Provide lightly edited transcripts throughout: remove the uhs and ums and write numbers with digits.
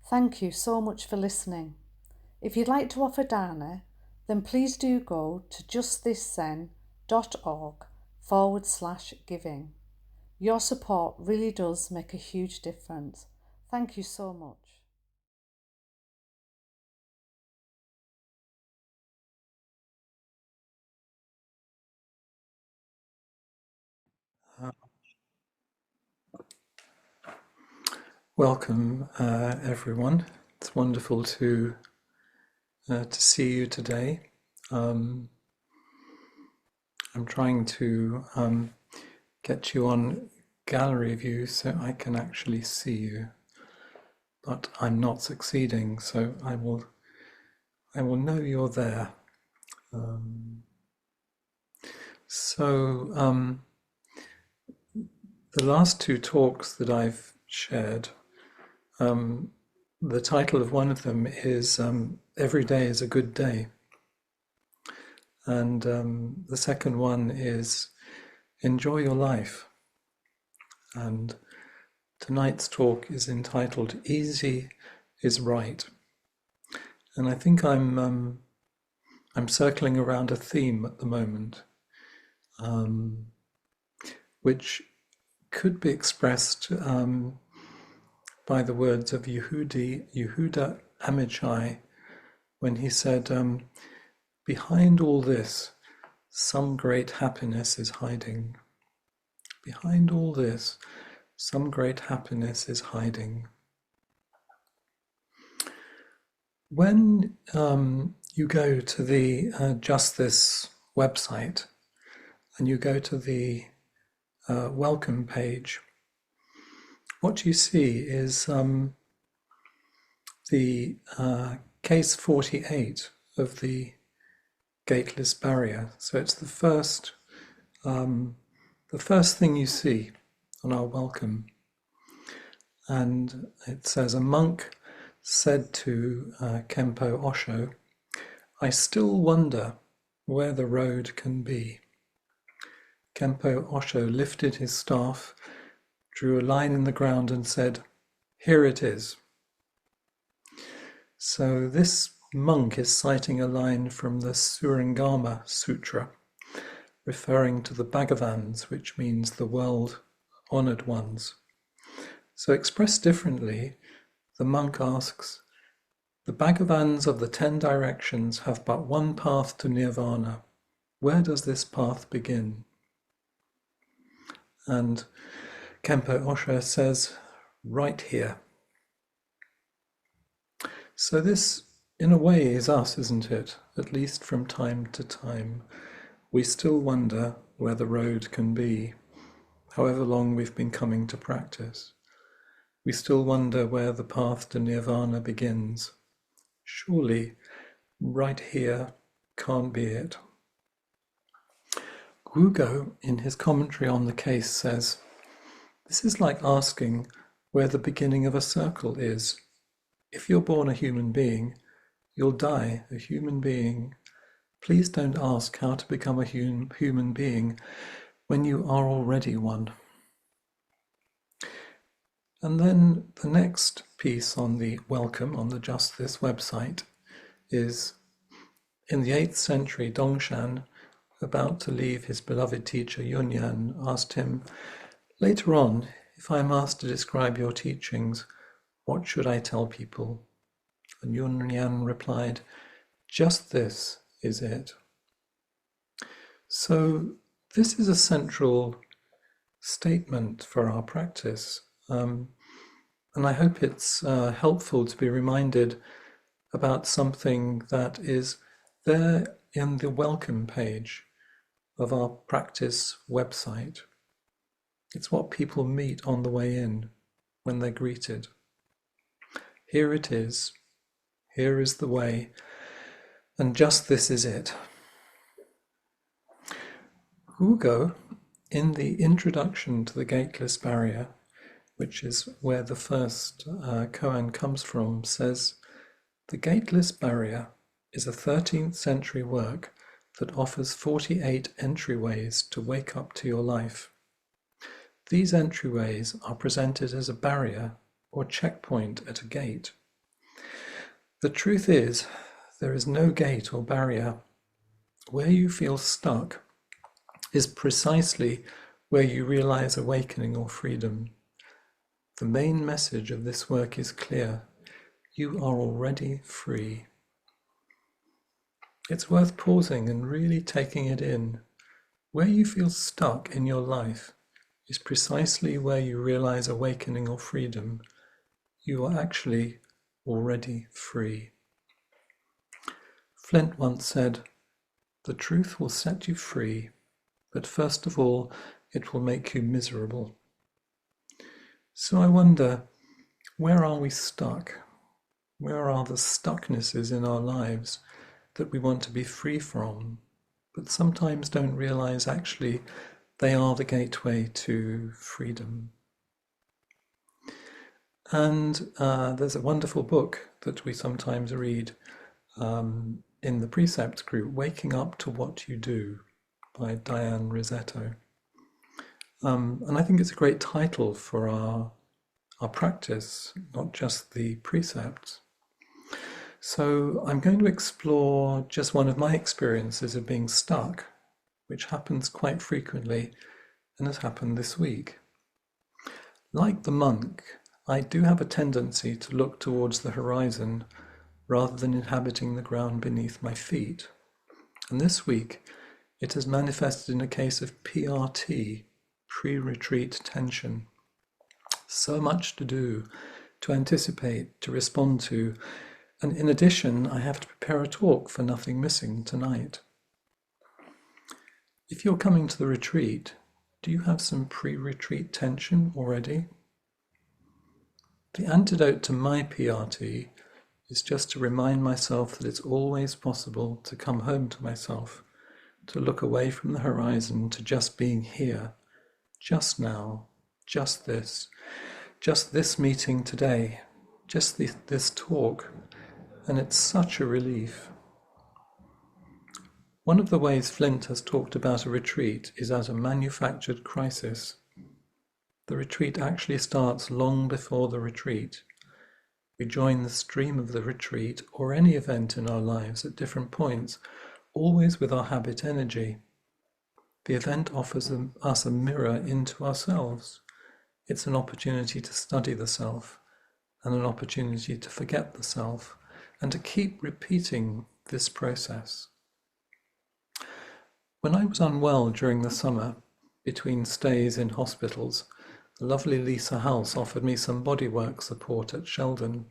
Thank you so much for listening. If you'd like to offer dana, then please do go to justthiszen.org/giving. Your support really does make a huge difference. Thank you so much. Welcome, everyone. It's wonderful to see you today. I'm trying to get you on gallery view so I can actually see you, but I'm not succeeding. So I will know you're there. The last two talks that I've shared. The title of one of them is Every Day is a Good Day. And the second one is Enjoy Your Life. And tonight's talk is entitled Easy is Right. And I think I'm circling around a theme at the moment, which could be expressed by the words of Yehuda Amichai when he said, behind all this, some great happiness is hiding. Behind all this, some great happiness is hiding. When you go to the Just This website and you go to the welcome page, what you see is the case 48 of the gateless barrier. So it's the first thing you see on our welcome. And it says, a monk said to Kempo Osho, I still wonder where the road can be. Kempo Osho lifted his staff, drew a line in the ground and said, here it is. So this monk is citing a line from the Surangama Sutra, referring to the Bhagavans, which means the world-honored ones. So expressed differently, the monk asks, the Bhagavans of the 10 directions have but one path to nirvana. Where does this path begin? And Kempo Osho says, right here. So this, in a way, is us, isn't it? At least from time to time. We still wonder where the road can be, however long we've been coming to practice. We still wonder where the path to nirvana begins. Surely, right here can't be it. Gugo, in his commentary on the case, says, this is like asking where the beginning of a circle is. If you're born a human being, you'll die a human being. Please don't ask how to become a human being when you are already one. And then the next piece on the welcome on the Just This website is, in the 8th century, Dongshan, about to leave his beloved teacher Yunyan, asked him, later on, if I am asked to describe your teachings, what should I tell people? And Yunyan replied, just this is it. So this is a central statement for our practice. And I hope it's helpful to be reminded about something that is there in the welcome page of our practice website. It's what people meet on the way in when they're greeted. Here it is. Here is the way. And just this is it. Hugo, in the introduction to the Gateless Barrier, which is where the first koan comes from, says, the Gateless Barrier is a 13th century work that offers 48 entryways to wake up to your life. These entryways are presented as a barrier or checkpoint at a gate. The truth is, there is no gate or barrier. Where you feel stuck is precisely where you realize awakening or freedom. The main message of this work is clear. You are already free. It's worth pausing and really taking it in. Where you feel stuck in your life is precisely where you realize awakening or freedom. You are actually already free. Flint once said, "The truth will set you free, but first of all, it will make you miserable." So I wonder, where are we stuck? Where are the stucknesses in our lives that we want to be free from, but sometimes don't realize actually they are the gateway to freedom? And there's a wonderful book that we sometimes read in the Precept group, Waking Up to What You Do, by Diane Rossetto. And I think it's a great title for our practice, not just the precepts. So I'm going to explore just one of my experiences of being stuck, which happens quite frequently and has happened this week. Like the monk, I do have a tendency to look towards the horizon rather than inhabiting the ground beneath my feet. And this week, it has manifested in a case of PRT, pre-retreat tension. So much to do, to anticipate, to respond to, and in addition, I have to prepare a talk for Nothing Missing tonight. If you're coming to the retreat, do you have some pre-retreat tension already? The antidote to my PRT is just to remind myself that it's always possible to come home to myself, to look away from the horizon to just being here, just now, just this meeting today, just this talk, and it's such a relief. One of the ways Flint has talked about a retreat is as a manufactured crisis. The retreat actually starts long before the retreat. We join the stream of the retreat or any event in our lives at different points, always with our habit energy. The event offers us a mirror into ourselves. It's an opportunity to study the self and an opportunity to forget the self and to keep repeating this process. When I was unwell during the summer, between stays in hospitals, the lovely Lisa House offered me some bodywork support at Sheldon.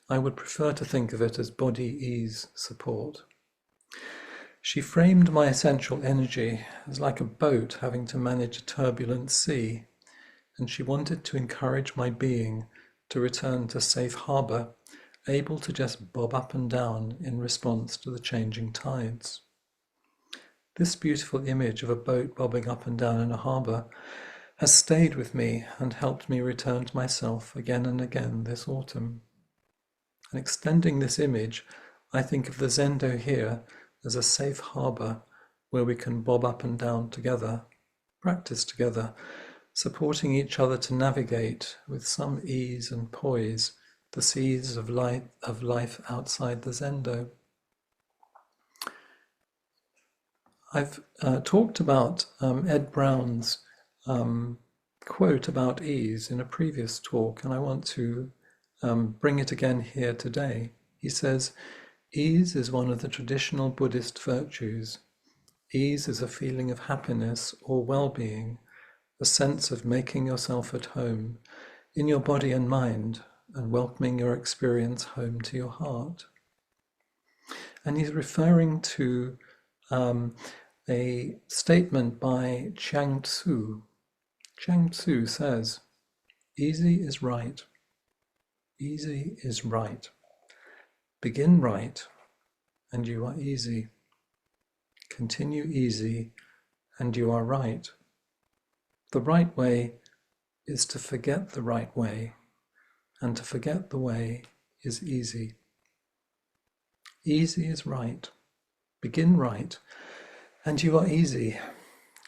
I would prefer to think of it as body ease support. She framed my essential energy as like a boat having to manage a turbulent sea, and she wanted to encourage my being to return to safe harbour, able to just bob up and down in response to the changing tides. This beautiful image of a boat bobbing up and down in a harbour has stayed with me and helped me return to myself again and again this autumn. And extending this image, I think of the Zendo here as a safe harbour where we can bob up and down together, practice together, supporting each other to navigate with some ease and poise the seas of life outside the Zendo. I've talked about Ed Brown's quote about ease in a previous talk, and I want to bring it again here today. He says, "Ease is one of the traditional Buddhist virtues. Ease is a feeling of happiness or well-being, a sense of making yourself at home in your body and mind and welcoming your experience home to your heart." And he's referring to a statement by Chiang Tzu. Chiang Tzu says, "Easy is right. Easy is right. Begin right, and you are easy. Continue easy, and you are right. The right way is to forget the right way, and to forget the way is easy. Easy is right. Begin right, and you are easy.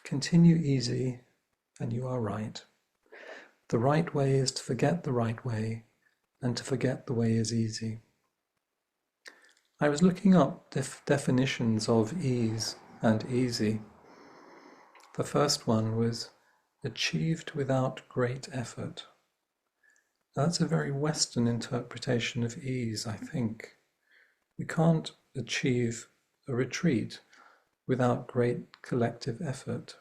Continue easy, and you are right. The right way is to forget the right way, and to forget the way is easy." I was looking up definitions of ease and easy. The first one was achieved without great effort. Now, that's a very Western interpretation of ease, I think. We can't achieve a retreat without great collective effort.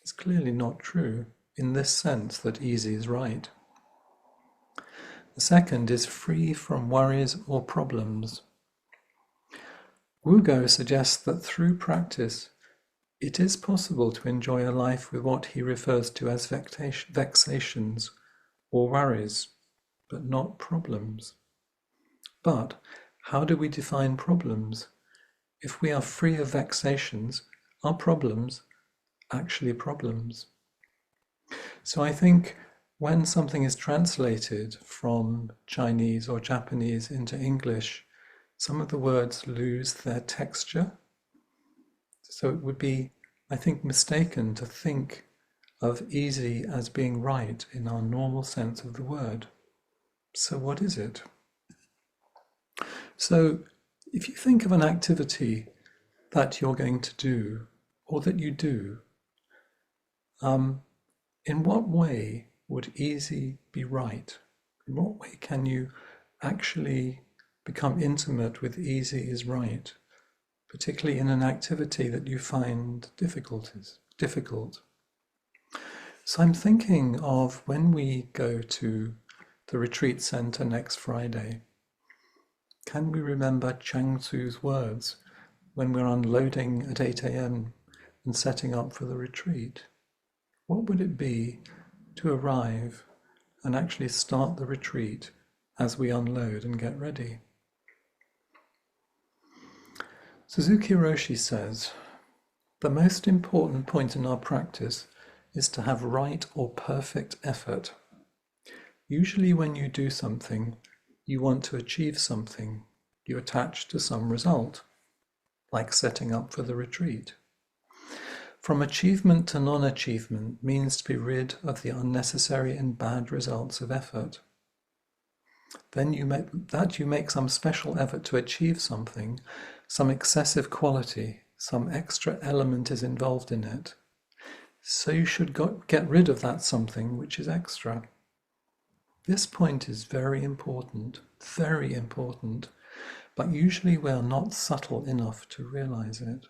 It's clearly not true in this sense that easy is right. The second is free from worries or problems. Wugo suggests that through practice, it is possible to enjoy a life with what he refers to as vexations or worries, but not problems. But how do we define problems? If we are free of vexations, are problems actually problems? So I think when something is translated from Chinese or Japanese into English, some of the words lose their texture. So it would be, I think, mistaken to think of easy as being right in our normal sense of the word. So what is it? So if you think of an activity that you're going to do or that you do, in what way would easy be right? In what way can you actually become intimate with easy is right, particularly in an activity that you find difficult? So I'm thinking of when we go to the retreat center next Friday. Can we remember Chang Tzu's words when we're unloading at 8 a.m. and setting up for the retreat? What would it be to arrive and actually start the retreat as we unload and get ready? Suzuki Roshi says, the most important point in our practice is to have right or perfect effort. Usually when you do something, you want to achieve something. You attach to some result, like setting up for the retreat. From achievement to non-achievement means to be rid of the unnecessary and bad results of effort. Then you make some special effort to achieve something, some excessive quality, some extra element is involved in it. So you should get rid of that something which is extra. This point is very important, but usually we are not subtle enough to realize it.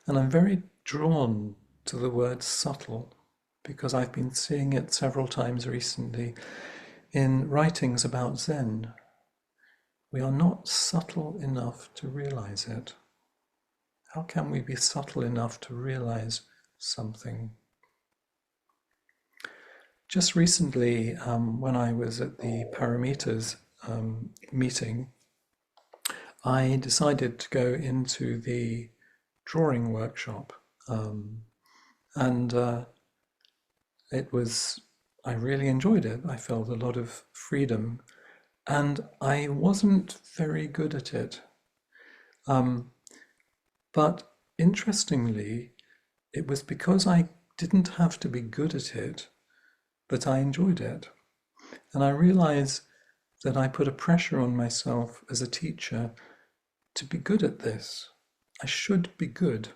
And I'm very drawn to the word subtle because I've been seeing it several times recently in writings about Zen. We are not subtle enough to realize it. How can we be subtle enough to realize something? Just recently, when I was at the Paramitas meeting, I decided to go into the drawing workshop, and I really enjoyed it. I felt a lot of freedom, and I wasn't very good at it. But interestingly, it was because I didn't have to be good at it that I enjoyed it. And I realized that I put a pressure on myself as a teacher to be good at this. I should be good.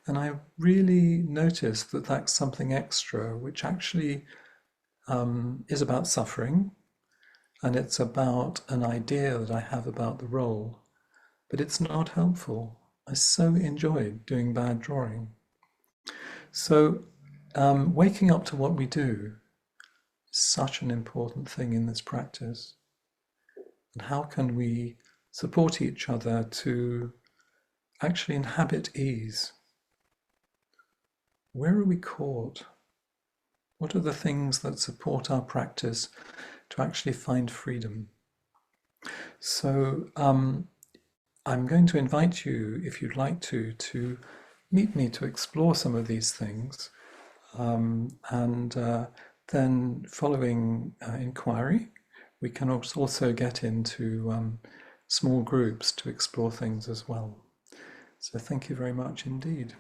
And I really noticed that that's something extra, which actually is about suffering, and it's about an idea that I have about the role, but it's not helpful. I so enjoyed doing bad drawing. So waking up to what we do is such an important thing in this practice. And how can we support each other to actually inhabit ease? Where are we caught? What are the things that support our practice to actually find freedom? So I'm going to invite you, if you'd like to meet me to explore some of these things. And then following inquiry, we can also get into small groups to explore things as well. So thank you very much indeed.